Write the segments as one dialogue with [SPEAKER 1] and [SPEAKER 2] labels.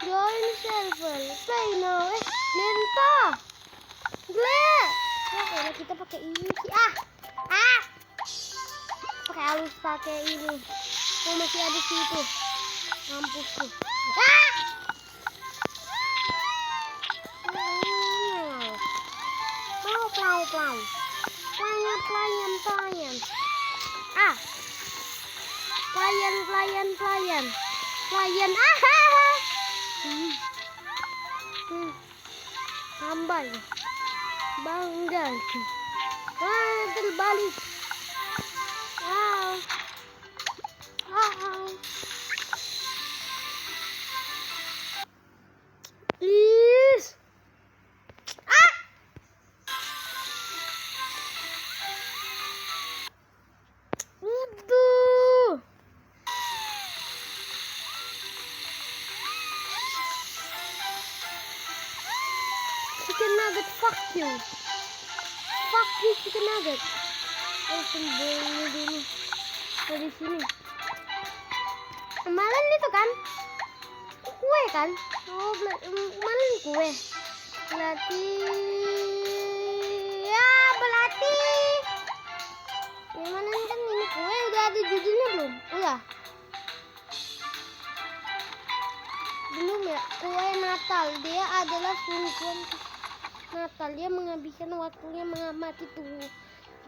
[SPEAKER 1] Join server. Play now. Lenta. Gle. Ya kita pakai ini sih. Pakai halus, pakai ini. Oh, masih ada situ. Mampus tuh. Plau. Pelayan. Pelayan. Tambah. Bangga. Terbalik. Is. Chicken nugget, fuck you chicken nugget. Sembunyi dulu dari sini. Kemarin itu kan kue kan? Oh, kemarin kue. Belati. Kemarin kan ini kue udah ada judulnya belum? Udah. Belum ya? Kue Natal. Dia adalah sungguhan Natal. Dia menghabiskan waktunya mengamati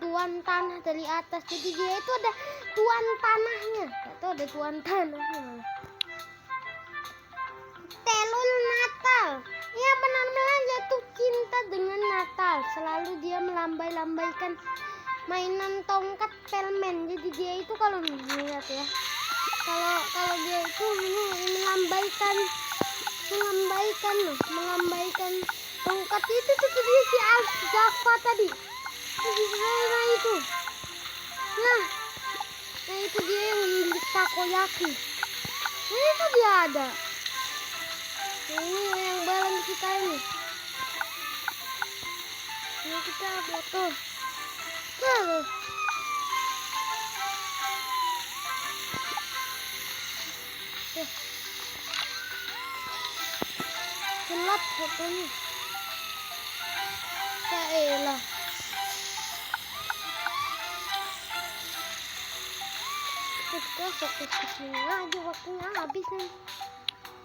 [SPEAKER 1] tuan tanah dari atas. Jadi dia itu ada tuan tanahnya. Atau ada tuan tanahnya. Telur Natal. Ya benar-benar jatuh cinta dengan Natal. Selalu dia melambai-lambaikan mainan tongkat pelmen. Jadi dia itu kalau lihat ya. Kalau dia itu melambaikan tongkat itu dia si Al-Zafa tadi. Nah itu. Nah itu dia yang milik takoyaki. Nah itu dia ada. Ini yang barang kita ini. Ini kita foto. Gelap fotonya. Yaelah. Kita fokus ke sini aja, waktunya habis nih.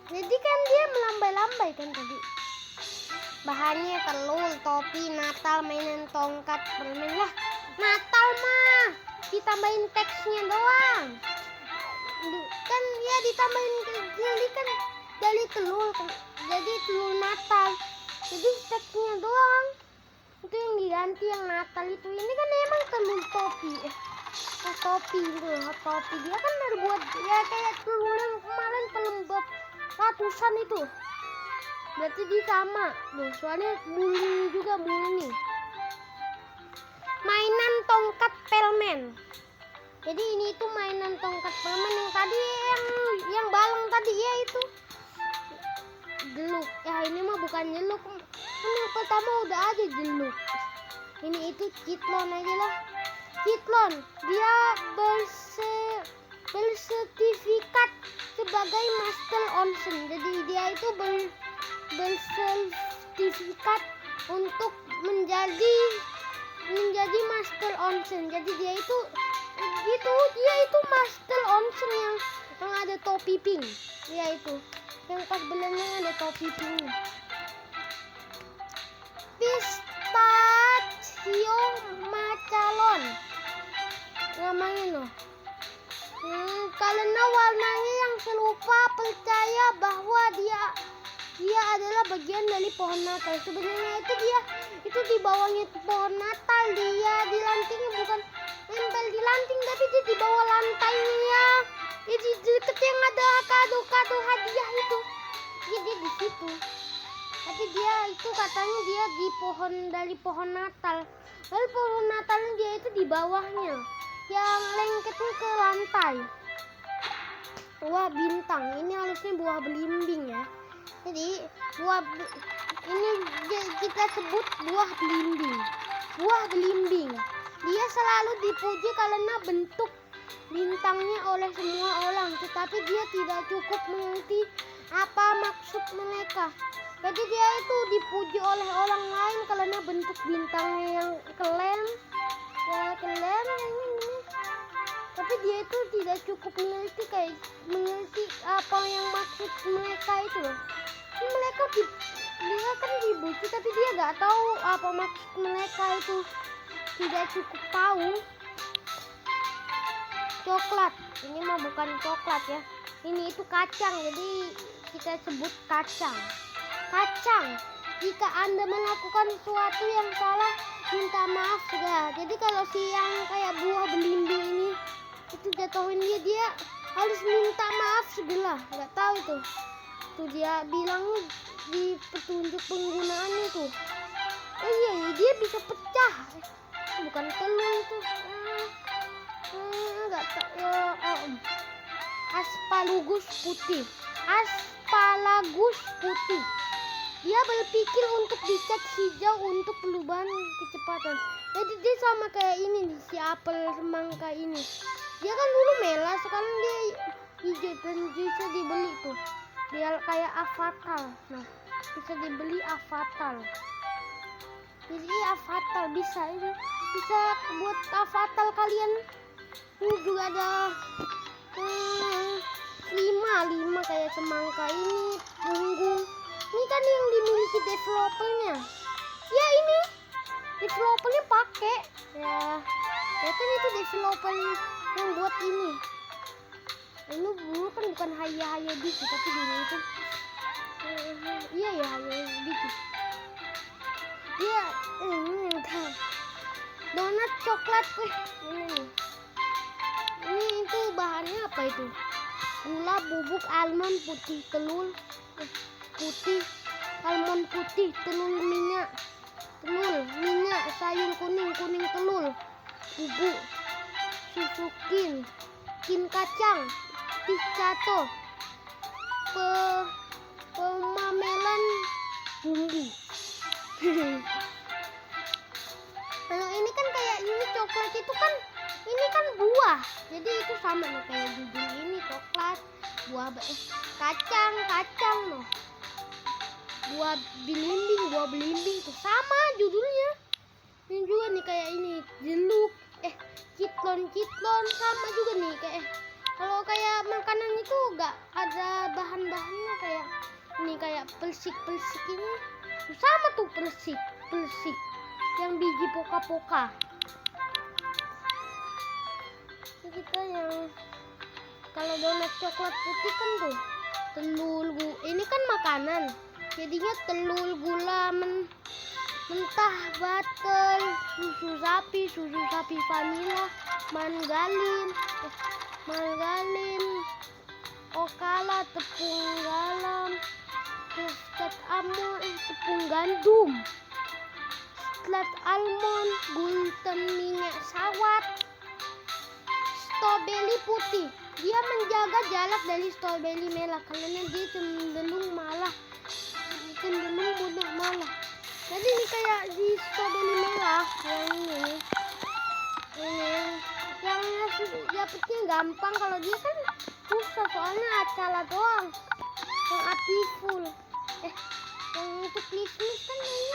[SPEAKER 1] Jadi kan dia melambai-lambai kan tadi. Bahannya telur, topi, Natal, mainan tongkat, permen lah. Natal mah ditambahin teksnya doang. Kan ya ditambahin jadi kan dari telur. Jadi telur Natal. Jadi teksnya doang. Itu yang diganti yang Natal itu. Ini kan emang telur topi. Topi gitu. Topi dia kan buat ya kayak telur yang kemarin pelembab ratusan itu. Berarti dia sama. Loh, soalnya muli nih. Mainan tongkat pelmen. Jadi ini itu mainan tongkat pelmen yang tadi yang balang tadi ya itu. Jeluk. Ya ini mah bukan jeluk. Kan yang pertama udah ada jeluk. Ini itu citlon aja lah. Citlon dia bersertifikat sebagai master onsen. Jadi dia itu bersertifikat untuk menjadi master onsen. Jadi dia itu master onsen yang ada topi pink. Dia itu yang pas belakangnya ada topi pinknya. Pistachio macalon namanya loh. Karena warnanya yang serupa, percaya bahwa dia adalah bagian dari pohon Natal. Sebenarnya itu di bawahnya pohon Natal. Dia di lantingnya bukan nempel di lanting, tapi dia di bawah lantainya. Jadi deket yang ada kado hadiah itu. Dia di situ. Tapi dia itu katanya dia di dari pohon Natal. Lalu pohon Natalnya dia itu di bawahnya. Yang lengketnya ke lantai. Buah bintang. Ini harusnya buah belimbing ya. Jadi ini kita sebut buah belimbing. Dia selalu dipuji karena bentuk bintangnya oleh semua orang, tetapi dia tidak cukup mengerti apa maksud mereka. Jadi dia itu dipuji oleh orang lain karena bentuk bintangnya yang keren, ini. Tapi dia itu tidak cukup mengerti apa yang maksud mereka itu loh. Dia kan dipuji tapi dia nggak tahu apa maksud mereka itu, tidak cukup tahu. Coklat, ini mah bukan coklat ya, ini itu kacang, jadi kita sebut kacang. Jika Anda melakukan sesuatu yang salah, minta maaf segera. Jadi kalau si yang kayak buah belimbing ini itu jatuhin dia harus minta maaf segera. Nggak tahu itu dia bilang di petunjuk penggunaan itu. Iya, dia bisa pecah, bukan telur itu. Nggak tahu. Aspalagus putih. Dia berpikir untuk dicat hijau untuk perubahan kecepatan. Jadi dia sama kayak ini nih, si apel semangka ini. Dia kan dulu merah, sekarang dia hijau dan bisa dibeli tuh. Dia kayak avatar. Nah, bisa dibeli avatar. Jadi avatar bisa buat avatar kalian. Ini juga ada 5 kayak semangka ini, punggung. Ini kan yang dimiliki developernya. Ya ini developernya pakai. Ya kan itu developer yang buat ini. Ini dulu kan bukan Haya Diki, tapi dulu itu iya ya Haya Diki. Iya, donat coklat ini itu bahannya apa itu? Gula, bubuk, almond putih, telur almond putih, telur, minyak, sayur kuning, telur, bubuk, susu kin kacang, pistato, pemamelan bumbu. Kalau ini kan kayak ini coklat itu kan, ini kan buah, jadi itu sama loh kayak judul ini coklat, buah kacang loh, buah belimbing tuh sama judulnya. Ini juga nih kayak ini jeruk, citlon sama juga nih kayak. Kalau kayak makanan itu gak ada bahan-bahannya kayak ini, kayak persik ini sama tuh persik yang biji poka-poka. Kita yang kalau donat coklat putih kan tuh telur, ini kan makanan, jadinya telur, gula mentah, butter, susu sapi vanila, margarin, okala, tepung garam, tepung gandum, selat almond, gluten, minyak sawat, stroberi putih. Dia menjaga jarak dari stroberi merah karena dia cenderung malah. Jadi ini kayak di stroberi merah yang ini yang ya penting gampang. Kalau dia kan susah soalnya acara doang yang api full. Yang untuk Christmas kan ini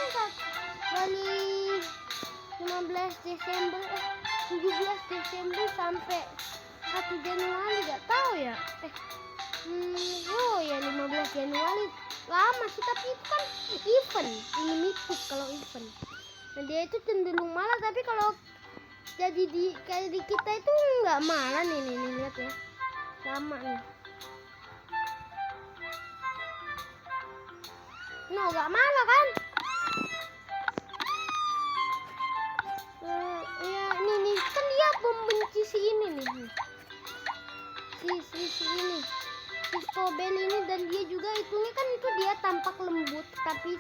[SPEAKER 1] dari 15 Desember 17 Desember sampai 1 Januari, gak tahu ya. Oh ya 15 Januari lama sih, tapi itu kan event, limited kalau event. Nah dia itu cenderung malah, tapi kalau jadi kayak di kita itu nggak malah nih lihat ya, lama nih. No, gak malah kan? Ya ini kan dia membenci si ini nih, si ini, si stroberi ini, dan dia juga itunya kan itu dia tampak lembut, tapi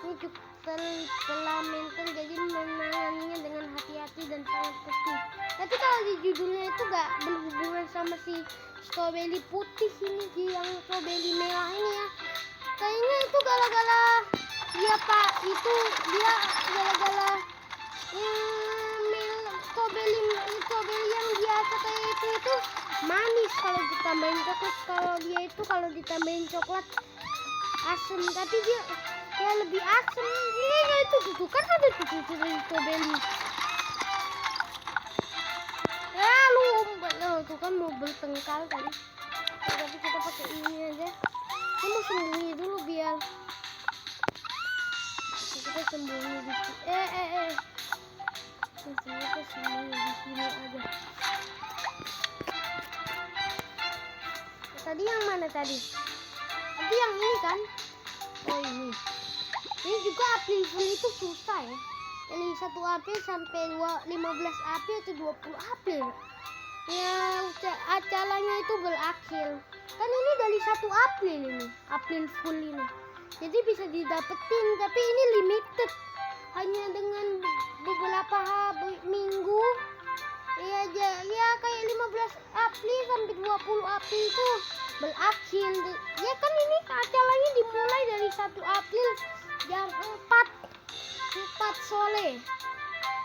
[SPEAKER 1] ini cukup telah menteng, jadi menanganinya dengan hati-hati dan sangat kecil. Tapi kalau di judulnya itu gak berhubungan sama si stroberi putih ini, yang stroberi merah ini ya. Kayaknya itu gara-gara dia gara-gara stroberi yang biasa kayak itu manis kalau ditambahin coklat. Kalau dia itu kalau ditambahin coklat asem, tapi dia ya lebih asem. Ini itu kan ada strawberry. Ya lu tuh kan mau bertengkar tadi. Tapi kita pakai ini aja. Kita mau sembunyi dulu biar kita sembunyi di sini. Kita sembunyi di sini aja. Tadi yang mana tadi? Tadi yang ini kan? Oh ini. Ini juga April Fool itu susah ya. Dari 1 April sampai 15 April atau 20 April. Ya acaranya itu berakhir. Kan ini dari 1 April ini. April Fool ini. Jadi bisa didapetin, tapi ini limited. Hanya dengan beberapa minggu. Ya kayak 15 April sampai 20 April itu berakhir. Ya kan ini acaranya dimulai dari 1 April jam 4 sore.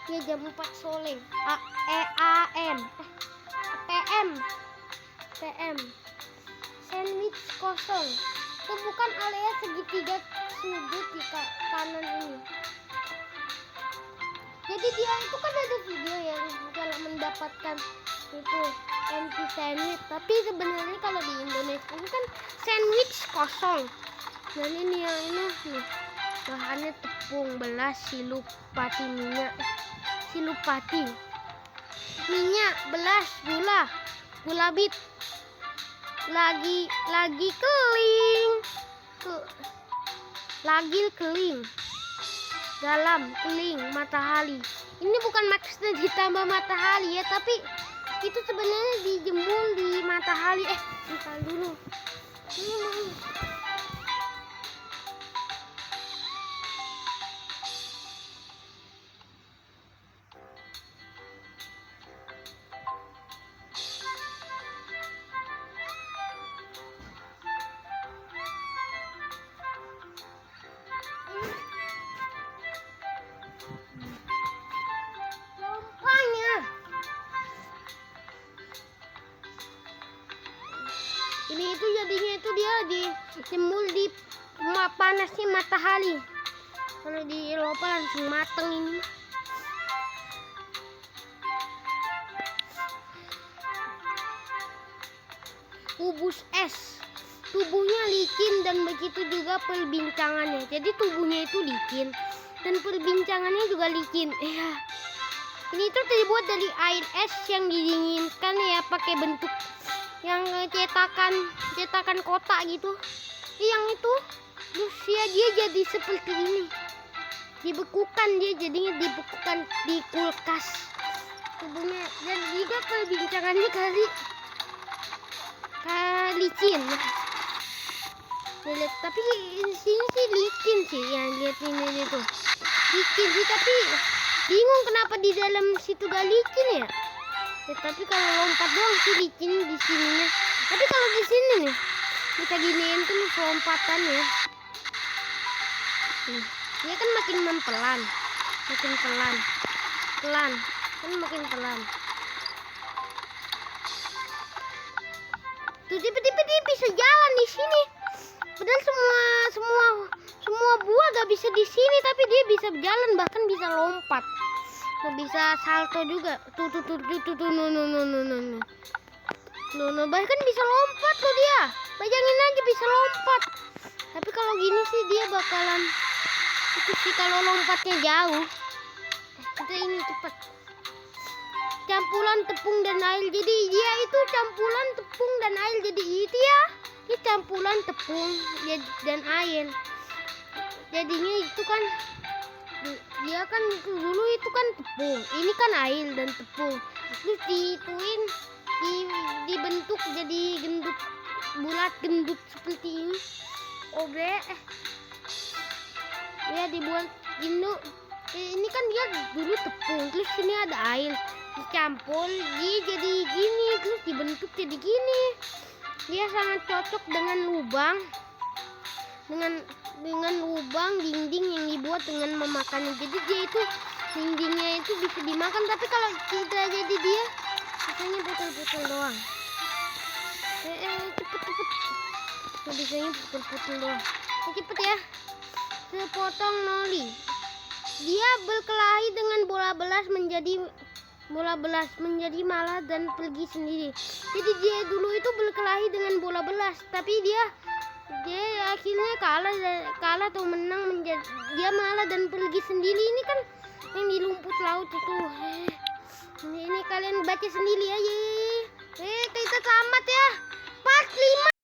[SPEAKER 1] Ya jam 4 sore. PM. Sandwich kosong. Itu bukan area segitiga sudut di kanan ini. Jadi dia itu kan ada video yang kalau mendapatkan itu empty sandwich, tapi sebenarnya kalau di Indonesia ini kan sandwich kosong. Dan ini yang ini nih, bahannya tepung belas, silupati minyak belas, gula bit, lagi keling, dalam keling matahari. Ini bukan maksudnya ditambah matahari ya, tapi itu sebenarnya dijemur di matahari. Bentar dulu. Ini itu jadinya itu dia dijemur di panasnya matahari. Kalau di Eropa langsung mateng ini. Kubus es, tubuhnya licin dan begitu juga perbincangannya. Jadi tubuhnya itu licin dan perbincangannya juga licin. Ini tuh terbuat dari air es yang didinginkan ya, pakai bentuk yang cetakan kotak gitu. Yang itu terus dia jadi seperti ini, dibekukan, dia jadinya dibekukan di kulkas tubuhnya. Dan juga perbincangannya kali licin. Lihat, tapi sini sih licin sih yang lihat ini tuh licin sih, tapi bingung kenapa di dalam situ gak licin ya. Tapi kalau lompat doang sih licin di sininya. Tapi kalau di sini nih kita giniin tuh lompatannya. Dia kan makin pelan, makin pelan. Tuh tiba-tiba dia bisa jalan di sini. Padahal semua buah gak bisa di sini, tapi dia bisa jalan, bahkan bisa lompat. Bisa salto juga. Tuh no, bahkan bisa lompat tuh dia. Bayangin aja bisa lompat. Tapi kalau gini sih dia bakalan itu sih kalau lompatnya jauh. Kita ini cepat. Campuran tepung dan air. Jadi dia itu campuran tepung dan air. Jadi itu ya. Ini campuran tepung dan air. Jadinya itu kan dia kan dulu itu kan tepung, ini kan air dan tepung, terus diituin dibentuk jadi bulat gendut seperti ini. Ya dibuat gendut. Ini kan dia dulu tepung, terus sini ada air dicampur, dia jadi gini, terus dibentuk jadi gini. Dia sangat cocok dengan lubang dinding yang dibuat dengan memakannya. Jadi dia itu dindingnya itu bisa dimakan, tapi kalau kita jadi dia Bisanya putul-putul doang. Cepet. Bisanya putul-putul doang. Cepet ya. Sepotong noli. Dia berkelahi dengan bola belas menjadi malas dan pergi sendiri. Jadi dia dulu itu berkelahi dengan bola belas, tapi dia akhirnya kalah atau menang, dia malah dan pergi sendiri. Ini kan yang di rumput laut itu. Ini kalian baca sendiri aja. Kita tamat ya. Part 5.